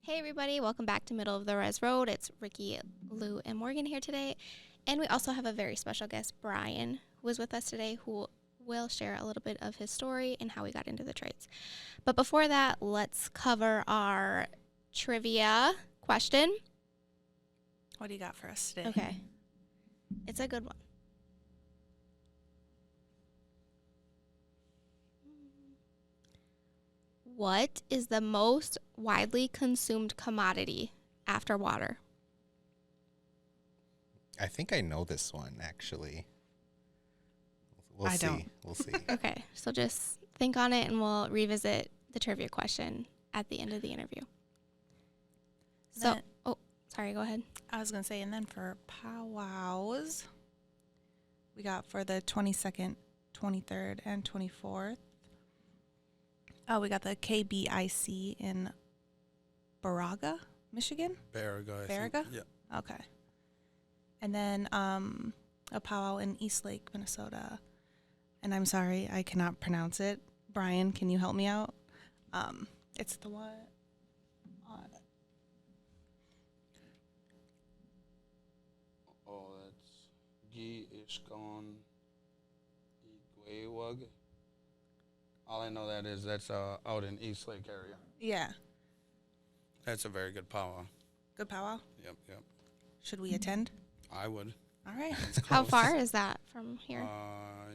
Hey everybody, welcome back to Middle of the Res Road. It's Ricky, Lou, and Morgan here today. And we also have a very special guest, Brian, who is with us today, who will share a little bit of his story and how we got into the trades. But before that, let's cover our trivia question. What do you got for us today? Okay. It's a good one. What is the most widely consumed commodity after water? I think I know this one, actually. I don't. We'll see. Okay, so just think on it and we'll revisit the trivia question at the end of the interview. So, sorry, go ahead. I was going to say, and then for Powwows, we got for the 22nd, 23rd, and 24th. Oh, we got the KBIC in Baraga, Michigan? Baraga, I Baraga? think. Yeah. Okay. And then a powwow in Eastlake, Minnesota. And I'm sorry, I cannot pronounce it. Brian, can you help me out? It's the one on... Oh, that's Gi Ishkon Igwewug. All I know that's out in Eastlake area. Yeah. That's a very good powwow. Good powwow? Yep. Should we attend? I would. All right. It's How close. far is that from here?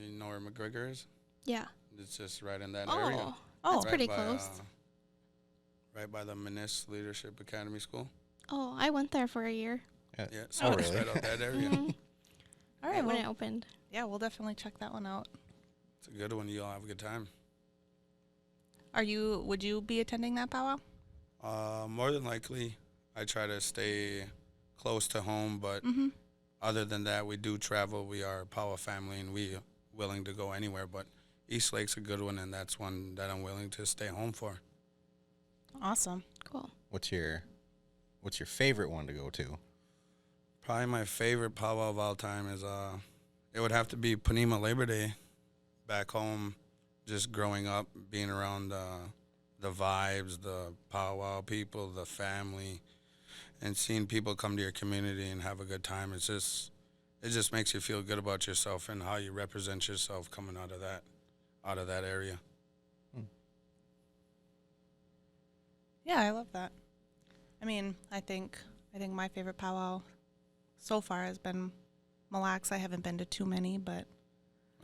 You know where McGregor is? Yeah. It's just right in that area. That's Oh, pretty by, close. Right by the Menis Leadership Academy School. Oh, I went there for a year. Yeah, Oh, so it's really? right out that area. Mhm. all right. When Well, it opened. yeah, we'll definitely check that one out. It's a good one. You'll have a good time. Would you be attending that powwow? More than likely, I try to stay close to home, but Mm-hmm. other than that, we do travel. We are a Powwow family, and we willing to go anywhere. But East Lake's a good one, and that's one that I'm willing to stay home for. Awesome. Cool. What's your favorite one to go to? Probably my favorite powwow of all time is it would have to be Panema Labor Day. Back home, just growing up, being around the vibes, the powwow people, the family, and seeing people come to your community and have a good time. It just makes you feel good about yourself and how you represent yourself coming out of that area. Yeah, I love that. I mean, I think my favorite powwow so far has been Mille Lacs. I haven't been to too many, but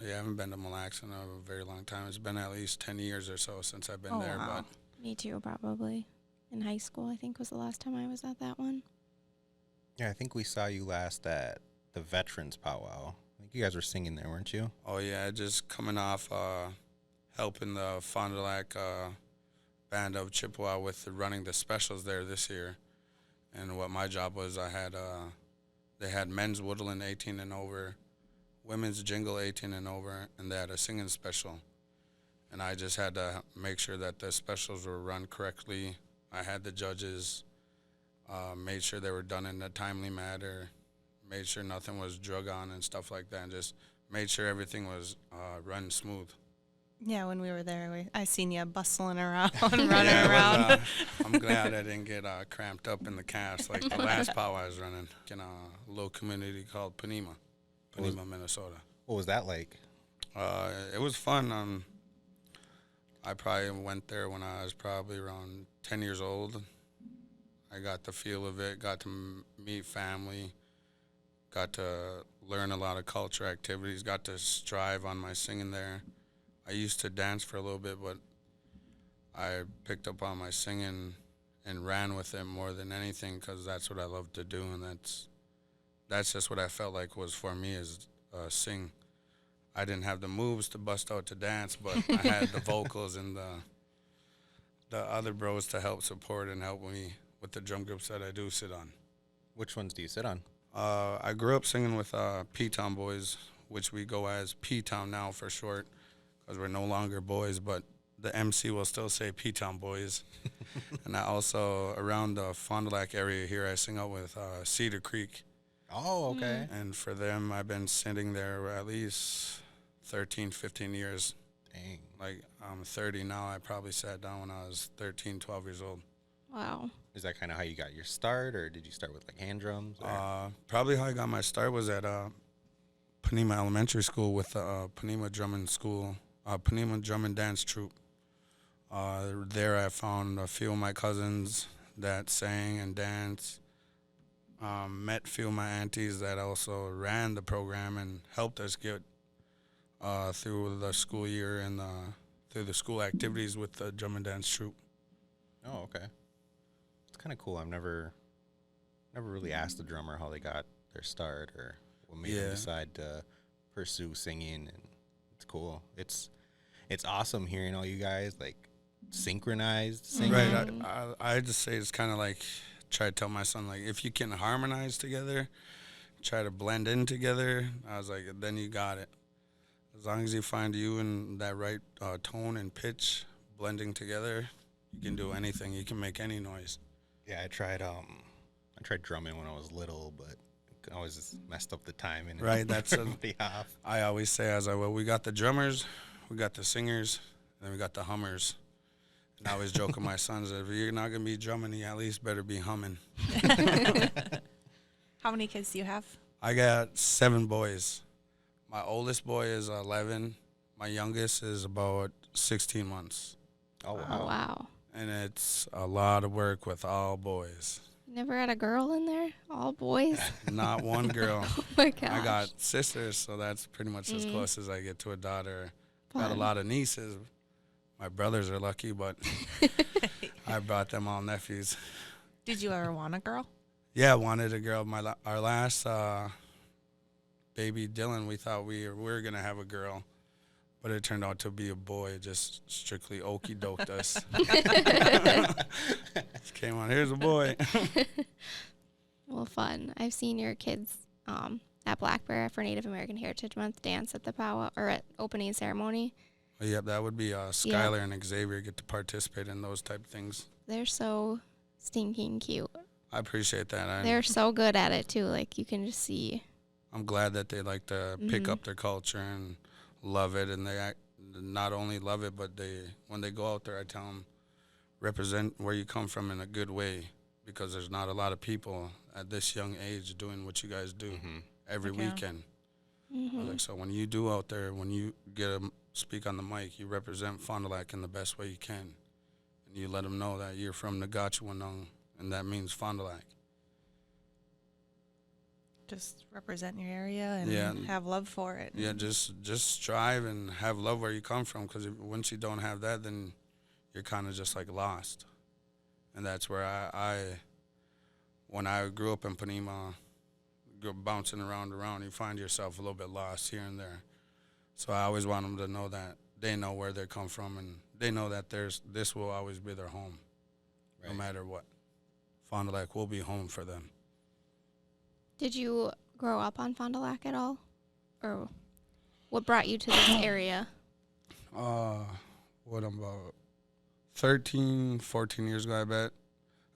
Yeah, I haven't been to Mille Lacs in a very long time. It's been at least 10 years or so since I've been there. wow. Me too, probably. In high school, I think was the last time I was at that one. Yeah, I think we saw you last at the Veterans Powwow. I think you guys were singing there, weren't you? Oh, yeah, just coming off helping the Fond du Lac band of Chippewa with running the specials there this year. And what my job was, they had men's woodland 18 and over, women's jingle 18 and over, and they had a singing special. And I just had to make sure that the specials were run correctly. I had the judges, made sure they were done in a timely manner, made sure nothing was drug on and stuff like that, and just made sure everything was run smooth. yeah, when we were there, I seen you bustling around, running Yeah, around. I'm glad I didn't get cramped up in the cast like the last powwow I was running in a little community called Panema, Minnesota. What was that like? It was fun. I probably went there when I was probably around 10 years old. I got the feel of it, got to meet family, got to learn a lot of culture activities, got to strive on my singing there. I used to dance for a little bit, but I picked up on my singing and ran with it more than anything because that's what I love to do, and that's just what I felt like was for me is sing. I didn't have the moves to bust out to dance, but I had the vocals and the other bros to help support and help me with the drum groups that I do sit on. Which ones do you sit on? I grew up singing with P-Town boys, which we go as P-Town now for short, because we're no longer boys, but the MC will still say P-Town boys. And I also, around the Fond du Lac area here, I sing out with Cedar Creek. Oh, okay. And for them, I've been sitting there at least 13, 15 years. Dang. Like, I'm 30 now. I probably sat down when I was 13, 12 years old. Wow. Is that kind of how you got your start, or did you start with like hand drums? Or? Probably how I got my start was at Panema Elementary School with the Panema Drum and School, Panema Drum and Dance Troupe. There I found a few of my cousins that sang and danced. Met a few of my aunties that also ran the program and helped us get through the school year and through the school activities with the drum and dance troupe. Oh, okay. It's kind of cool. I've never really asked the drummer how they got their start or what made them decide to pursue singing, and it's cool. It's awesome hearing all you guys like synchronized singing. Right. I just say it's kind of like try to tell my son, like, if you can harmonize together, try to blend in together. I was like, then you got it. As long as you find you in that right tone and pitch blending together, you can do anything. You can make any noise. Yeah, I tried drumming when I was little, but I always just messed up the timing. Right, that's the off. I always say, I was like, well, we got the drummers, we got the singers, and then we got the hummers. And I always joke with my sons, if you're not going to be drumming, you at least better be humming. How many kids do you have? I got 7 boys. My oldest boy is 11. My youngest is about 16 months. Oh, wow. Oh, wow. And it's a lot of work with all boys. Never had a girl in there? All boys? Not one girl. Oh, my gosh. I got sisters, so that's pretty much as close as I get to a daughter. Got a Fun. lot of nieces. My brothers are lucky, but I brought them all nephews. Did you ever want a girl? Yeah, wanted a girl. Our last baby, Dylan, we thought we were going to have a girl, but it turned out to be a boy. Just strictly okey-doked us. Just came on, here's a boy. Well, fun. I've seen your kids at Black Bear for Native American Heritage Month dance at the powwow or at opening ceremony. Yep, that would be Skylar and Xavier get to participate in those type of things. They're so stinking cute. I appreciate that. They're so good at it too. Like you can just see. I'm glad that they like to pick up their culture and love it, and they not only love it, but when they go out there, I tell them represent where you come from in a good way, because there's not a lot of people at this young age doing what you guys do every weekend. Like, so when you do out there, when you speak on the mic, you represent Fond du Lac in the best way you can, and you let them know that you're from Nagachuanong, and that means Fond du Lac. Just represent your area and have love for it. Yeah, just strive and have love where you come from, because once you don't have that, then you're kind of just like lost. And that's where when I grew up in Panema, bouncing around, you find yourself a little bit lost here and there. So I always want them to know that they know where they come from, and they know that this will always be their home, no matter what. Fond du Lac will be home for them. Did you grow up on Fond du Lac at all? Or what brought you to this area? What, about 13, 14 years ago, I bet.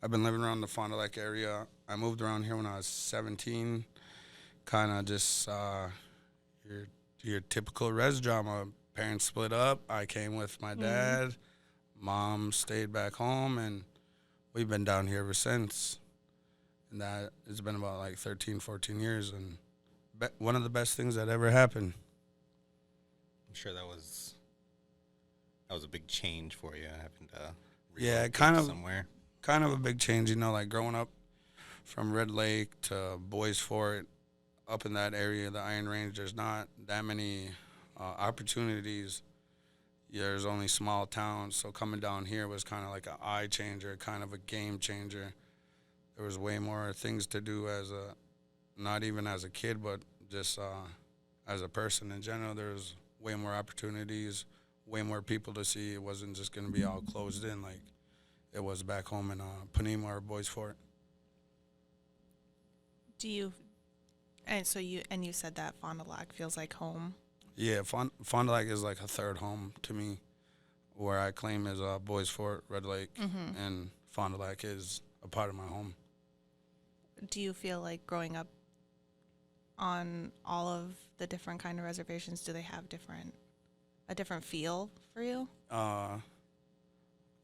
I've been living around the Fond du Lac area. I moved around here when I was 17. Kind of just your typical res drama. Parents split up. I came with my dad. Mom stayed back home, and we've been down here ever since. And that it's been about like 13, 14 years, and one of the best things that ever happened. I'm sure that was a big change for you, having to relocate somewhere. Kind of a big change, like growing up from Red Lake to Boys Fort, up in that area, the Iron Range. There's not that many opportunities. There's only small towns, so coming down here was kind of like an eye changer, kind of a game changer. There was way more things to do not even as a kid, but just as a person in general. There was way more opportunities, way more people to see. It wasn't just going to be all closed in like it was back home in Panema or Boys Fort. You said that Fond du Lac feels like home. Yeah, Fond du Lac is like a third home to me, where I claim is Boys Fort, Red Lake, and Fond du Lac is a part of my home. Do you feel like growing up on all of the different kind of reservations, do they have a different feel for you?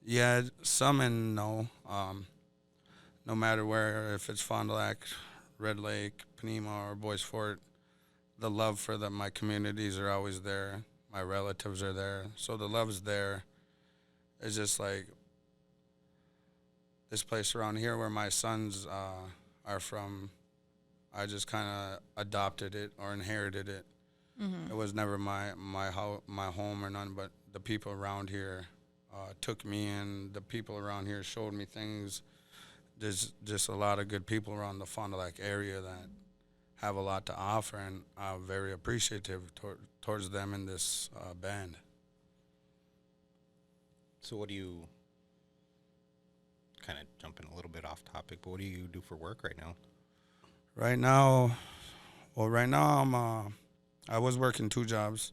Yeah, some and no. No matter where, if it's Fond du Lac, Red Lake, Panema, or Boys Fort, the love for my communities are always there. My relatives are there, so the love is there. It's just like this place around here where my sons are from. I just kind of adopted it or inherited it. It was never my home or none, but the people around here took me in. The people around here showed me things. There's just a lot of good people around the Fond du Lac area that have a lot to offer, and I'm very appreciative towards them in this band. So what do you, kind of jumping a little bit off topic, but what do you do for work right now? Right now I was working 2 jobs.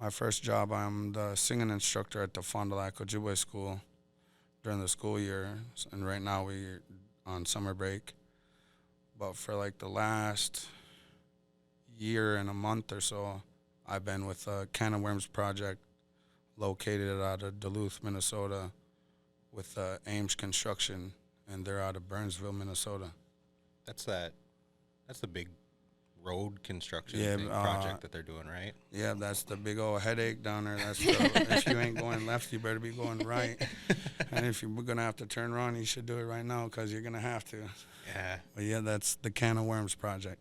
My first job, I'm the singing instructor at the Fond du Lac Ojibwe School during the school year, and right now we're on summer break. But for like the last year and a month or so, I've been with a Can of Worms project located out of Duluth, Minnesota, with Ames Construction, and they're out of Burnsville, Minnesota. That's the big road construction Yeah, project that they're doing, right? Yeah, that's the big old headache down there. If you ain't going left, you better be going right. And if you're going to have to turn around, you should do it right now because you're going to have to. Yeah. But yeah, that's the Can of Worms project.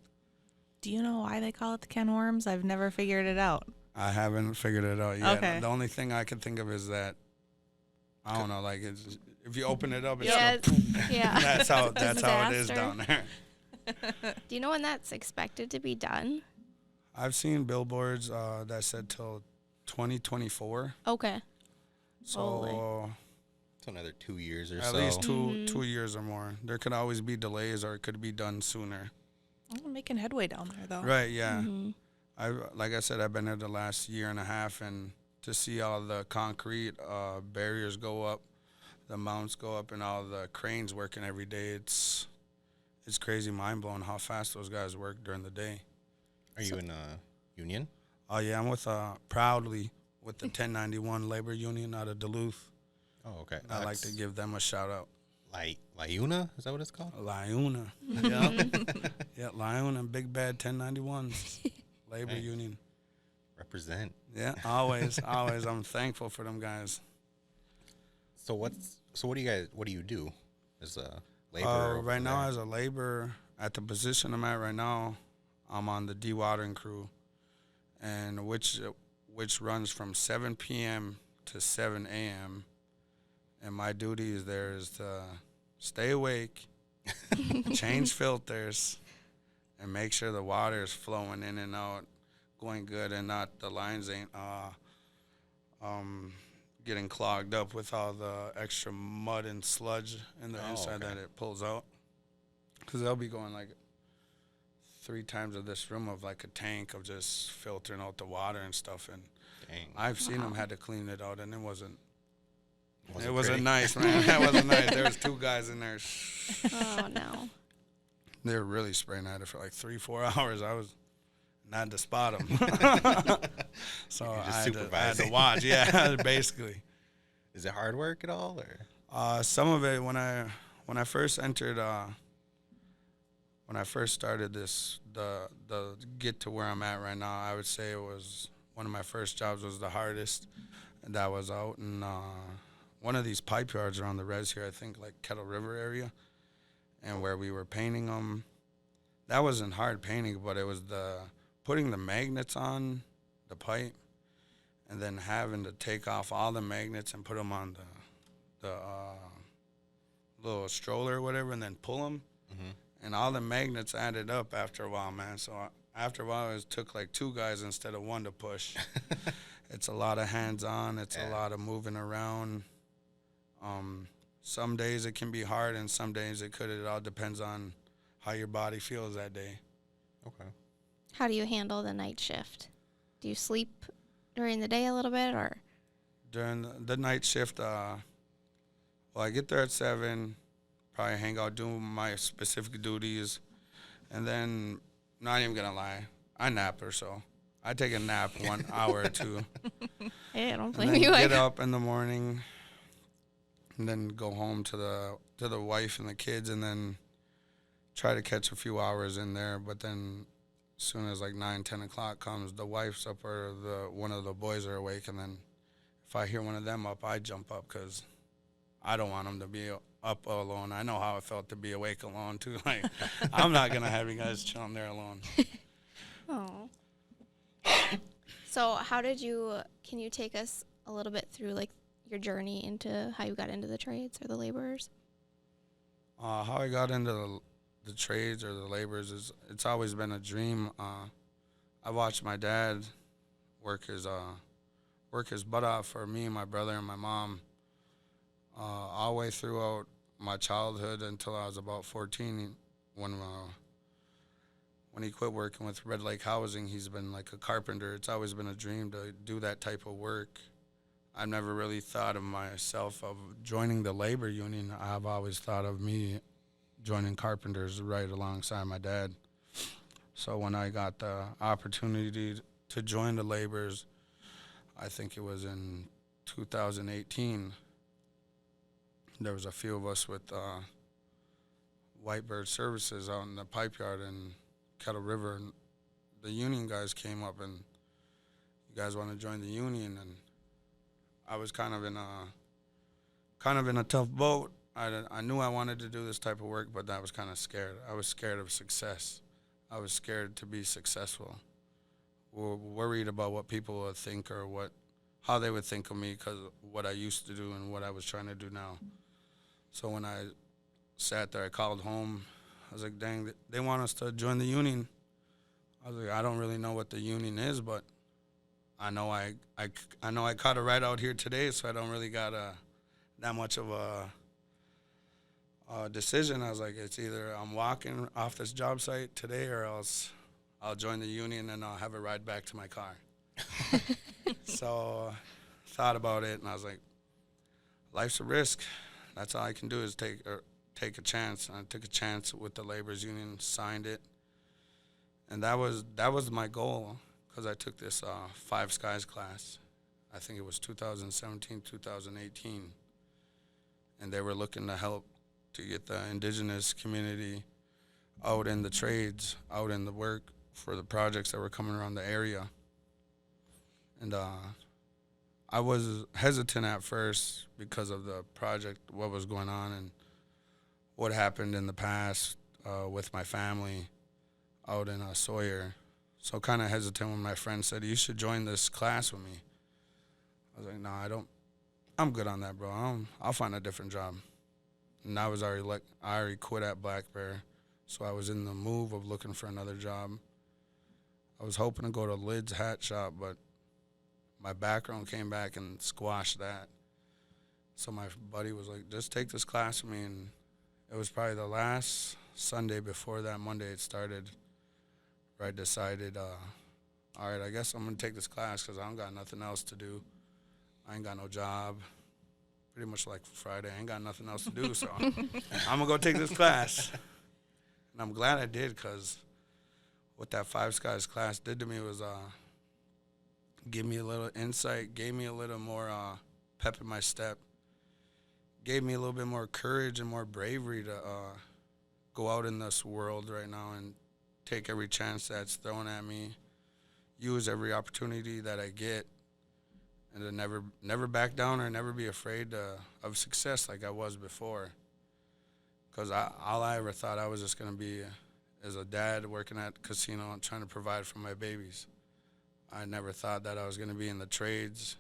Do you know why they call it the can of worms? I've never figured it out. I haven't figured it out yet. Okay. The only thing I can think of is that, I don't know, like if you open it up, it's Yeah, yeah. that's how it is Disaster. down there. Do you know when that's expected to be done? I've seen billboards that said till 2024. Okay. So Holy. So another 2 years or at so. least two years or more. There could always be delays, or it could be done sooner. I'm making headway down there, though. Right? Yeah. Mhm. Like I said, I've been there the last year and a half, and to see all the concrete barriers go up, the mounts go up, and all the cranes working every day, it's crazy, mind blowing how fast those guys work during the day. Are you in a union? Oh yeah, I'm with proudly with the 1091 labor union out of Duluth. Oh, okay. I like to give them a shout out. Liuna? Is that what it's called? Liuna. Yeah. Yeah, Liuna, Big Bad 1091s. Labor Nice. union. Represent. Yeah, always, always. I'm thankful for them guys. So what do you do as a laborer? Right now, as a laborer, at the position I'm at right now, I'm on the dewatering crew, and which runs from 7 p.m. to 7 a.m. And my duty is there is to stay awake, change filters, and make sure the water is flowing in and out, going good, and not the lines ain't getting clogged up with all the extra mud and sludge in the inside that it pulls out. Because they'll be going like 3 times of this room of like a tank of just filtering out the water and stuff. And Dang. I've seen them had to clean it out, and it wasn't pretty? nice, man. That wasn't nice. There was 2 guys in there. Oh no. They were really spraying at it for like 3-4 hours. I was not to spot them. So You're I just had to supervising. watch. Yeah, basically. Is it hard work at all, or? Some of it when I first entered, when I first started this, the get to where I'm at right now, I would say it was one of my first jobs was the hardest. And that was out in one of these pipe yards around the res here, I think like Kettle River area, and where we were painting them. That wasn't hard painting, but it was putting the magnets on the pipe, and then having to take off all the magnets and put them on the little stroller or whatever, and then pull them. Mm-hmm. And all the magnets added up after a while, man. So after a while, it took like 2 guys instead of 1 to push. It's a lot of hands-on. It's a lot of moving around. Some days it can be hard, and some days it could. It all depends on how your body feels that day. Okay. How do you handle the night shift? Do you sleep during the day a little bit, or? During the night shift, I get there at 7, probably hang out, do my specific duties, and then, not even gonna lie, I nap or so. I take a nap 1 hour or 2. Hey, I don't And blame then you. get up in the morning, and then go home to the wife and the kids, and then try to catch a few hours in there. But then as soon as like 9, 10 o'clock comes, the wife's up or one of the boys are awake, and then if I hear one of them up, I jump up because I don't want them to be up alone. I know how it felt to be awake alone too. Like, I'm not gonna have you guys chilling there alone. Oh. So can you take us a little bit through like your journey into how you got into the trades or the laborers? How I got into the trades or the laborers is it's always been a dream. I watched my dad work his butt off for me, my brother, and my mom all the way throughout my childhood until I was about 14. When he quit working with Red Lake Housing, he's been like a carpenter. It's always been a dream to do that type of work. I've never really thought of myself of joining the labor union. I've always thought of me joining carpenters right alongside my dad. So when I got the opportunity to join the laborers, I think it was in 2018, there was a few of us with Whitebird Services out in the pipe yard in Kettle River, and the union guys came up and, you guys want to join the union? And I was kind of in a tough boat. I knew I wanted to do this type of work, but I was kind of scared. I was scared of success. I was scared to be successful. Worried about what people would think or how they would think of me because of what I used to do and what I was trying to do now. So when I sat there, I called home. I was like, dang, they want us to join the union. I was like, I don't really know what the union is, but I know I caught a ride out here today, so I don't really got that much of a decision. I was like, it's either I'm walking off this job site today or else I'll join the union and I'll have a ride back to my car. So thought about it, and I was like, life's a risk. That's all I can do is take a chance. I took a chance with the laborers union, signed it, and that was my goal because I took this Five Skies class. I think it was 2017, 2018, and they were looking to help to get the indigenous community out in the trades, out in the work for the projects that were coming around the area. And I was hesitant at first because of the project, what was going on and what happened in the past with my family out in Sawyer. So kind of hesitant when my friend said, you should join this class with me. I was like, no, I don't. I'm good on that, bro. I'll find a different job. And I already quit at Black Bear, so I was in the move of looking for another job. I was hoping to go to Lid's Hat Shop, but my background came back and squashed that. So my buddy was like, just take this class with me. And it was probably the last Sunday before that Monday it started, where I decided, all right, I guess I'm going to take this class because I don't got nothing else to do. I ain't got no job. Pretty much like Friday, I ain't got nothing else to do, so I'm going to go take this class. And I'm glad I did, because what that Five Skies class did to me was give me a little insight, gave me a little more pep in my step, gave me a little bit more courage and more bravery to go out in this world right now and take every chance that's thrown at me, use every opportunity that I get, and to never back down or never be afraid of success like I was before. Because all I ever thought I was just going to be is a dad working at the casino and trying to provide for my babies. I never thought that I was going to be in the trades,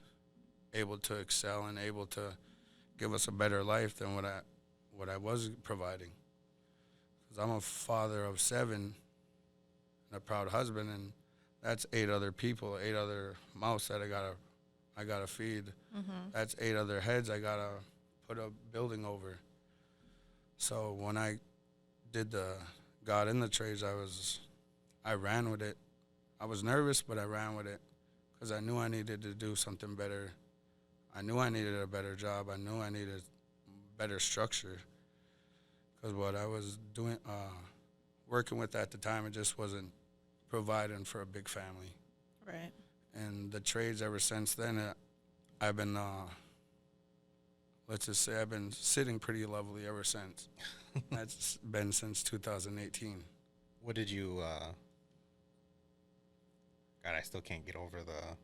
able to excel and able to give us a better life than what I was providing. Because I'm a father of 7 and a proud husband, and that's 8 other people, 8 other mouths that I gotta feed. Mm-hmm. That's 8 other heads I gotta put a building over. So when I got in the trades, I ran with it. I was nervous, but I ran with it because I knew I needed to do something better. I knew I needed a better job. I knew I needed better structure because what I was doing, working with at the time, it just wasn't providing for a big family. Right. And the trades ever since then, I've been let's just say I've been sitting pretty lovely ever since. That's been since 2018. What did you? God, I still can't get over the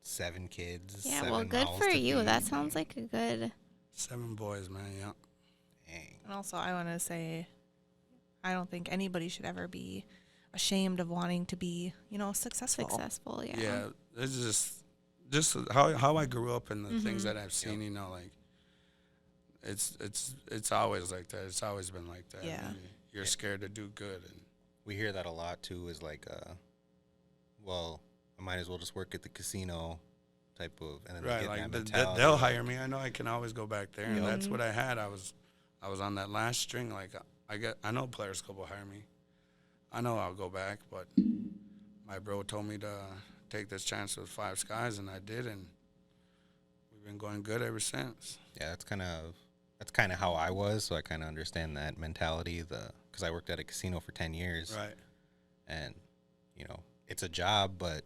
7 kids. Yeah, 7 well, good mouths for to you. feed. That sounds like a good. 7 boys, man. Yeah. Dang. And also, I want to say, I don't think anybody should ever be ashamed of wanting to be, successful. Successful, yeah. Yeah, it's just how I grew up and the things Mhm. that I've seen. Like it's always like that. It's always been like that. Yeah. You're scared to do good, and We hear that a lot too. Is like, well, I might as well just work at the casino, type of, and then they right, get like that mentality. they'll hire me. I know I can always go back there, and Yep. that's what I had. I was on that last string. Like I know Players Club will hire me. I know I'll go back, but my bro told me to take this chance with Five Skies, and I did, and we've been going good ever since. Yeah, that's kind of how I was. So I kind of understand that mentality. Because I worked at a casino for 10 years, Right. and it's a job, but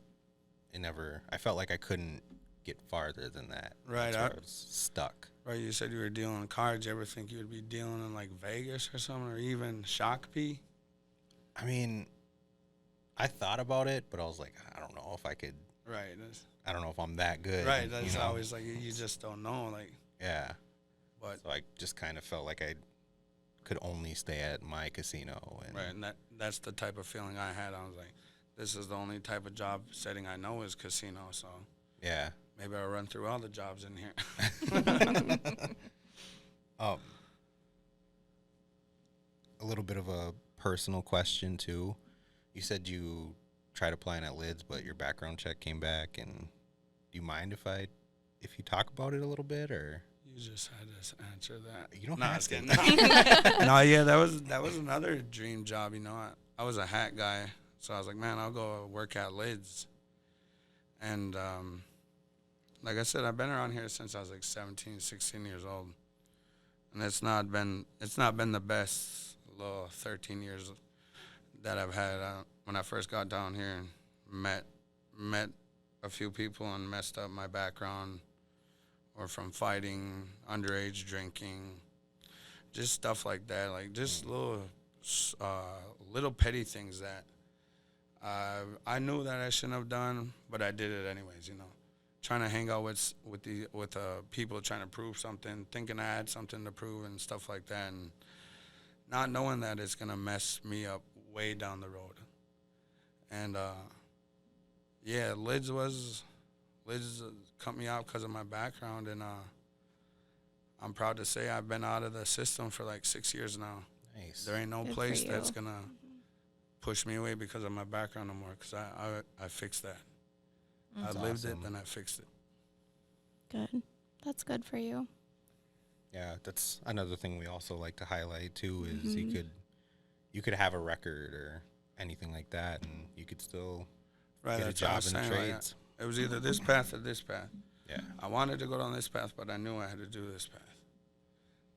I felt like I couldn't get farther than that. Right, That's where I was stuck. Right, you said you were dealing in cards. You ever think you would be dealing in like Vegas or something, or even Shakopee? I mean, I thought about it, but I was like, I don't know if I could. Right, I don't know if I'm that good. right. That's always like you just don't know. Like, Yeah. but So I just kind of felt like I could only stay at my casino. And right, and that's the type of feeling I had. I was like, this is the only type of job setting I know is casino. So yeah. maybe I'll run through all the jobs in here. A little bit of a personal question too. You said you tried applying at Lids, but your background check came back. And do you mind if you talk about it a little bit, or You just had to answer that. you don't No, I have was to? kidding. No, yeah, that was another dream job. I was a hat guy, so I was like, man, I'll go work at Lids. And like I said, I've been around here since I was like 17, 16 years old, and it's not been the best little 13 years that I've had. When I first got down here and met a few people and messed up my background, or from fighting, underage drinking, just stuff like that, like just little petty things that I knew that I shouldn't have done, but I did it anyways. Trying to hang out with people, trying to prove something, thinking I had something to prove and stuff like that, and not knowing that it's gonna mess me up way down the road. And yeah, Lids cut me out because of my background, and I'm proud to say I've been out of the system for like 6 years now. Nice. There ain't no Good for place you. that's gonna push me away because of my background no more, because I fixed that. That's I lived awesome. it, then I fixed it. Good. That's good for you. Yeah, that's another thing we also like to highlight too. Is Mhm. you could have a record or anything like that, and you could still Right, get a that's what I job was in the saying, like, trades. it was either this path or this path. Yeah. I wanted to go down this path, but I knew I had to do this path.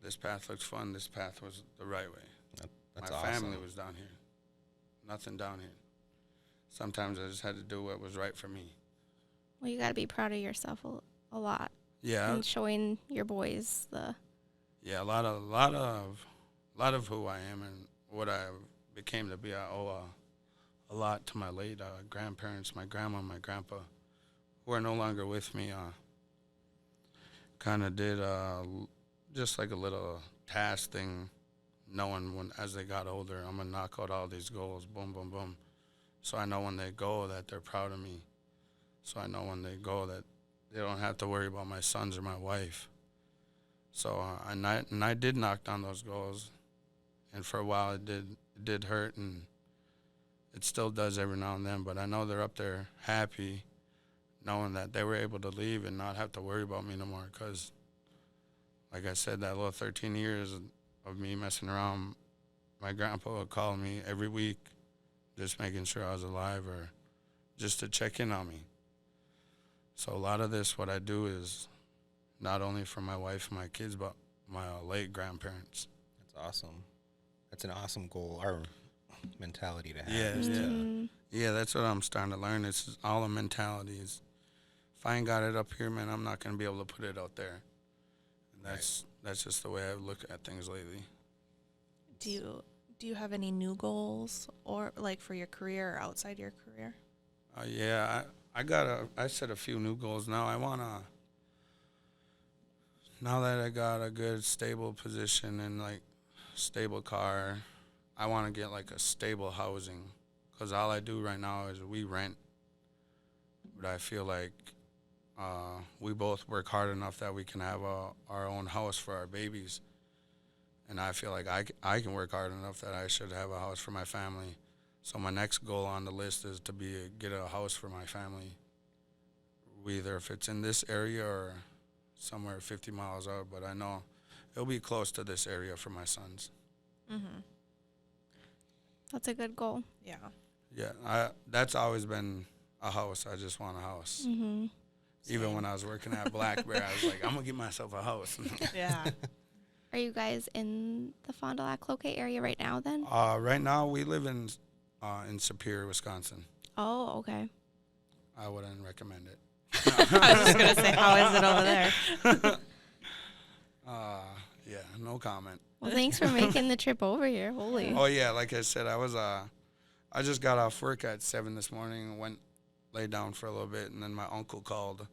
This path looked fun. This path was the right way. That's My awesome. family was down here. Nothing down here. Sometimes I just had to do what was right for me. Well, you got to be proud of yourself a lot Yeah, and showing your boys the. yeah. A lot of who I am and what I became to be. I owe a lot to my late grandparents, my grandma, my grandpa, who are no longer with me. Kind of did just like a little task thing, knowing when as they got older, I'm gonna knock out all these goals, boom, boom, boom. So I know when they go that they're proud of me. So I know when they go that they don't have to worry about my sons or my wife. So and I did knock down those goals, and for a while it did hurt, and it still does every now and then. But I know they're up there happy, knowing that they were able to leave and not have to worry about me no more. Because, like I said, that little 13 years of me messing around, my grandpa would call me every week, just making sure I was alive or just to check in on me. So a lot of this, what I do is not only for my wife and my kids, but my late grandparents. That's awesome. That's an awesome goal or mentality to have. Yeah, is yeah. to- Mhm. Yeah, that's what I'm starting to learn. It's all the mentalities. If I ain't got it up here, man, I'm not going to be able to put it out there. That's just the way I've looked at things lately. Do you have any new goals or like for your career or outside your career? Yeah, I set a few new goals now. Now that I got a good stable position and like stable car, I want to get like a stable housing, because all I do right now is we rent. But I feel like we both work hard enough that we can have our own house for our babies. And I feel like I can work hard enough that I should have a house for my family. So my next goal on the list is to get a house for my family, either if it's in this area or somewhere 50 miles out. But I know it'll be close to this area for my sons. Mm-hmm. That's a good goal. Yeah. Yeah, that's always been a house. I just want a house. Mm-hmm. Even when I was working at Black Bear, I was like, I'm gonna get myself a house. Yeah. Are you guys in the Fond du Lac Cloquet area right now then? Right now, we live in Superior, Wisconsin. Oh, okay. I wouldn't recommend it. I was just gonna say, how is it over there? Yeah, no comment. Well, thanks for making the trip over here. Holy. Oh yeah, like I said, I just got off work at 7 this morning and laid down for a little bit, and then my uncle called,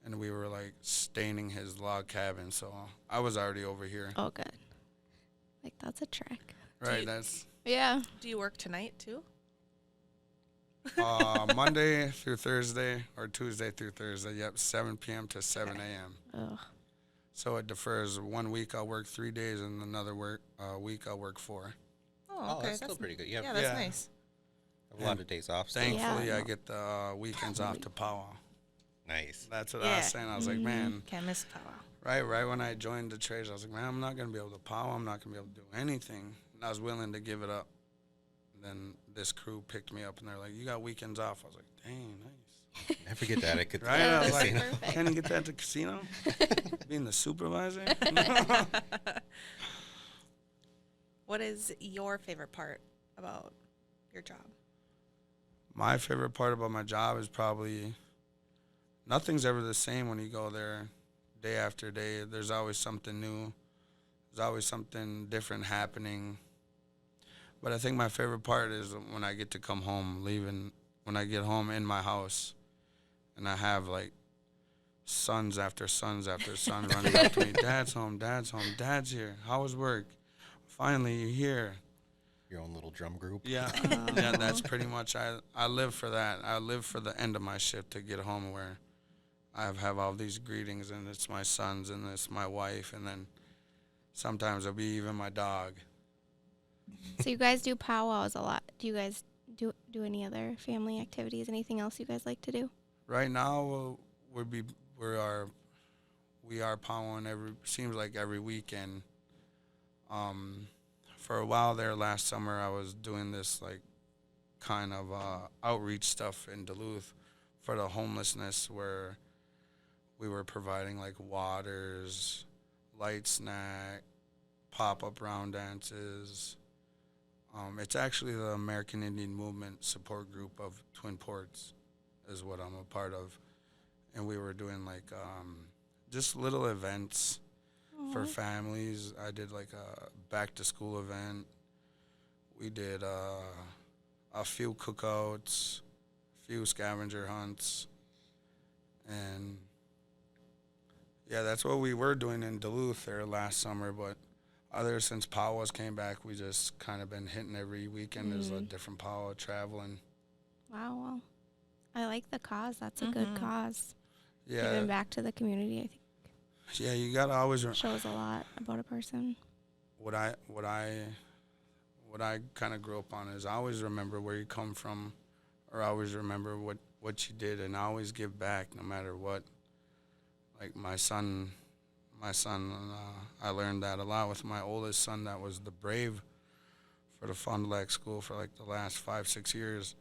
and we were like staining his log cabin, so I was already over here. Oh, good. Like, that's a trek. Right, that's Yeah. Do you work tonight too? Monday through Thursday or Tuesday through Thursday. Yep, 7 p.m. to 7 a.m. Ugh. So it differs. 1 week I'll work 3 days, and another week I'll work 4. Oh, that's still pretty good. Yeah, that's Yeah. nice. A lot of days off. Still. Thankfully, Yeah. I get the weekends off to powwow. Nice. That's what I was saying. I was like, man, Can't miss powwow. right when I joined the trades, I was like, man, I'm not going to be able to powwow. I'm not going to be able to do anything. And I was willing to give it up. And then this crew picked me up, and they're like, you got weekends off. I was like, dang, nice. Never get that. I could. Right? Yeah, I was that's like, perfect. can you get that at the casino? Being the supervisor? What is your favorite part about your job? My favorite part about my job is probably nothing's ever the same when you go there day after day. There's always something new. There's always something different happening. But I think my favorite part is when I get to come home, when I get home in my house, and I have like sons after sons after sons running up to me. Dad's home, Dad's home, Dad's here. How was work? Finally, you're here. Your own little drum group. Yeah, yeah, that's pretty much, I live for that. I live for the end of my shift to get home where I have all these greetings, and it's my sons, and it's my wife, and then sometimes it'll be even my dog. So you guys do powwows a lot. Do you guys do any other family activities? Anything else you guys like to do? Right now, we are powwowing seems like every weekend. For a while there last summer, I was doing this like kind of outreach stuff in Duluth for the homelessness, where we were providing like waters, light snack, pop-up round dances. It's actually the American Indian Movement support group of Twin Ports is what I'm a part of. And we were doing like just little events for families. I did like a back-to-school event. We did a few cookouts, a few scavenger hunts. And yeah, that's what we were doing in Duluth there last summer, but since Powwows came back, we just kind of been hitting every weekend. There's a different powwow traveling. Wow, well, I like the cause. That's a good cause. Yeah, Giving back to the community, I think, yeah. You gotta always shows a lot about a person. what I kind of grew up on is always remember where you come from, or always remember what you did, and always give back no matter what. Like my son. I learned that a lot with my oldest son. That was the brave for the Fond du Lac school for like the last 5-6 years.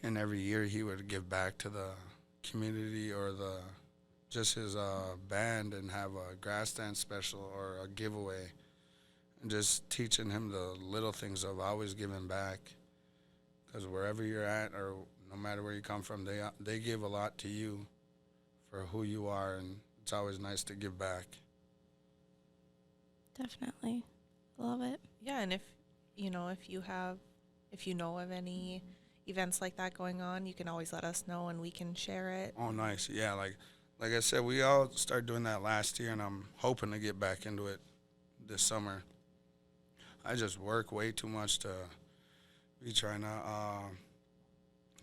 And every year he would give back to the community or his band, and have a grass dance special or a giveaway, and just teaching him the little things of always giving back. Because wherever you're at, or no matter where you come from, they give a lot to you for who you are, and it's always nice to give back. Definitely. Love it. Yeah, and if you know of any events like that going on, you can always let us know and we can share it. Oh, nice. Yeah, like I said, we all started doing that last year, and I'm hoping to get back into it this summer. I just work way too much to be trying to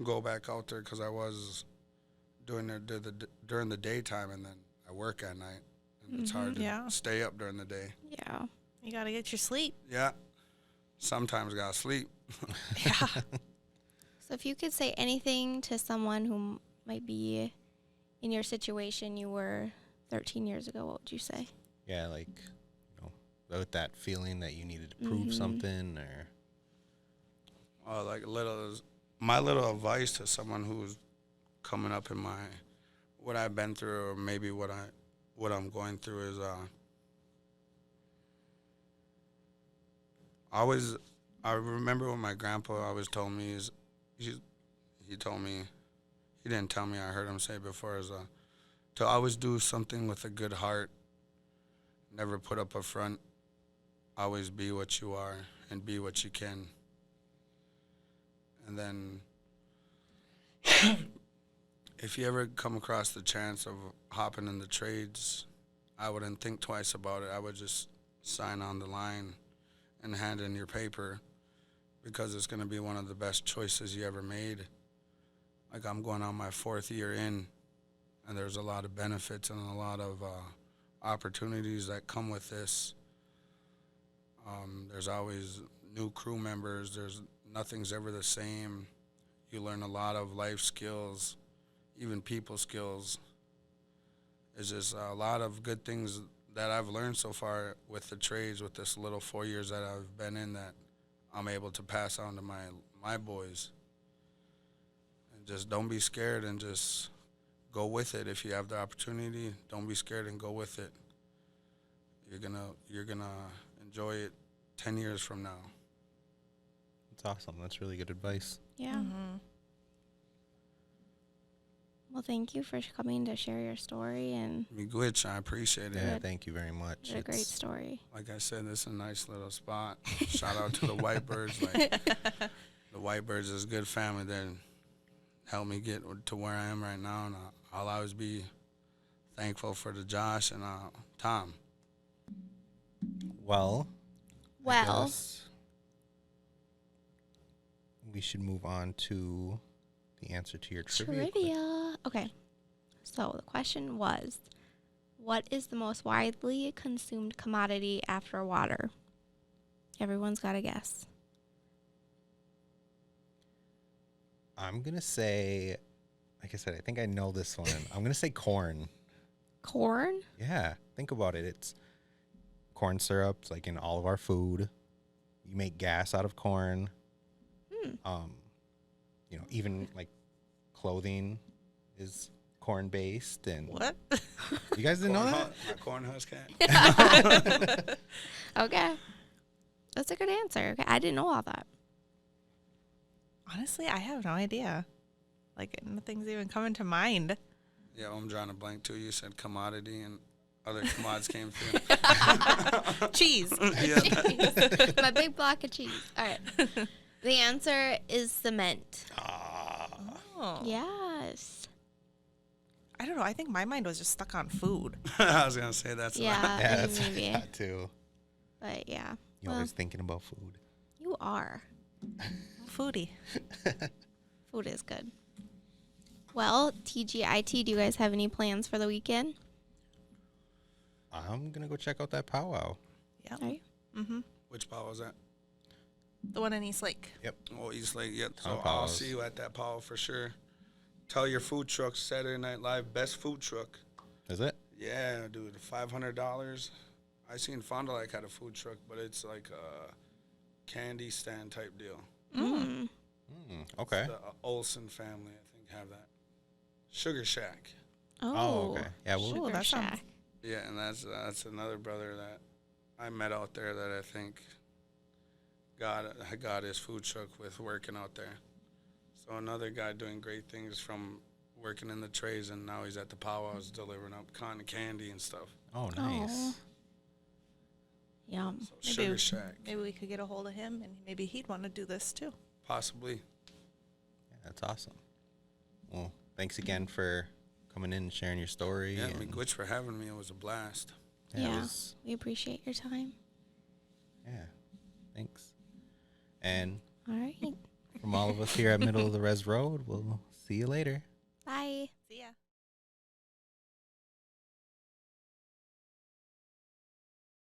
go back out there because I was doing it during the daytime, and then I work at night, and it's hard to Yeah. stay up during the day. Yeah. You got to get your sleep. Yeah, sometimes gotta sleep. Yeah. So if you could say anything to someone who might be in your situation you were 13 years ago, what would you say? Yeah, like, with that feeling that you needed to prove something, or Like my little advice to someone who's coming up in what I've been through, or maybe what I'm going through is I remember when my grandpa always told me he told me, he didn't tell me, I heard him say before, is to always do something with a good heart, never put up a front, always be what you are and be what you can. And then if you ever come across the chance of hopping in the trades, I wouldn't think twice about it. I would just sign on the line and hand in your paper, because it's going to be one of the best choices you ever made. Like, I'm going on my 4th year in, and there's a lot of benefits and a lot of opportunities that come with this. There's always new crew members. Nothing's ever the same. You learn a lot of life skills, even people skills. It's just a lot of good things that I've learned so far with the trades, with this little 4 years that I've been in, that I'm able to pass on to my boys. And just don't be scared, and just go with it. If you have the opportunity, don't be scared and go with it. You're gonna enjoy it 10 years from now. That's awesome. That's really good advice. Yeah. Mm-hmm. Well, thank you for coming to share your story, and Miigwech, I appreciate it. Yeah, Good. thank you very much. it's a great story. Like I said, this is a nice little spot. Shout out to the Whitebirds. Like, the Whitebirds is a good family that helped me get to where I am right now, and I'll always be thankful for the Josh and Tom. Well, I Well, guess we should move on to the answer to your trivia. trivia. Okay. So the question was, what is the most widely consumed commodity after water? Everyone's got to guess. I'm going to say, like I said, I think I know this one. I'm going to say corn. Corn? Yeah, think about it. It's corn syrup. It's like in all of our food. You make gas out of corn. Even like clothing is corn based. And What? you guys didn't know that? My corn husk hat. Okay. That's a good answer. Okay. I didn't know all that. Honestly, I have no idea. Like, nothing's even coming to mind. Yeah, I'm drawing a blank too. You said commodity, and other commodities came through. Cheese. Yeah. My big block of cheese. All right. The answer is cement. Oh. Yes. I don't know. I think my mind was just stuck on food. I was gonna say that's Yeah, Yeah, that's maybe. that too. But yeah. You're always thinking about food. You are. Foodie. Food is good. Well, TGIT, do you guys have any plans for the weekend? I'm going to go check out that powwow. Yeah. Are you? Mm-hmm. Which power was that? The one in East Lake. Oh, East Lake. Yep. Ton So of I'll powers. see you at that power for sure. Tell your food truck Saturday Night Live best food truck. Is it? Yeah, dude, $500. I seen Fond du Lac had a food truck, but it's like a candy stand type deal. Mm. Okay. The Olsen family, I think, have that. Sugar Shack. Oh, okay. Yeah, we'll Sugar that sounds- Shack. Yeah, and that's another brother that I met out there that I think got his food truck with working out there. So another guy doing great things from working in the trays, and now he's at the Powwows delivering up cotton candy and stuff. Oh, nice. Yum. So Maybe Sugar we- Shack, Maybe we could get a hold of him, and maybe he'd want to do this too. possibly. Yeah, that's awesome. Well, thanks again for coming in and sharing your story. Yeah, and Miigwech for having me. It was a blast. it Yeah. was- We appreciate your time. yeah, thanks. And All right. from all of us here at Middle of the Res Road, we'll see you later.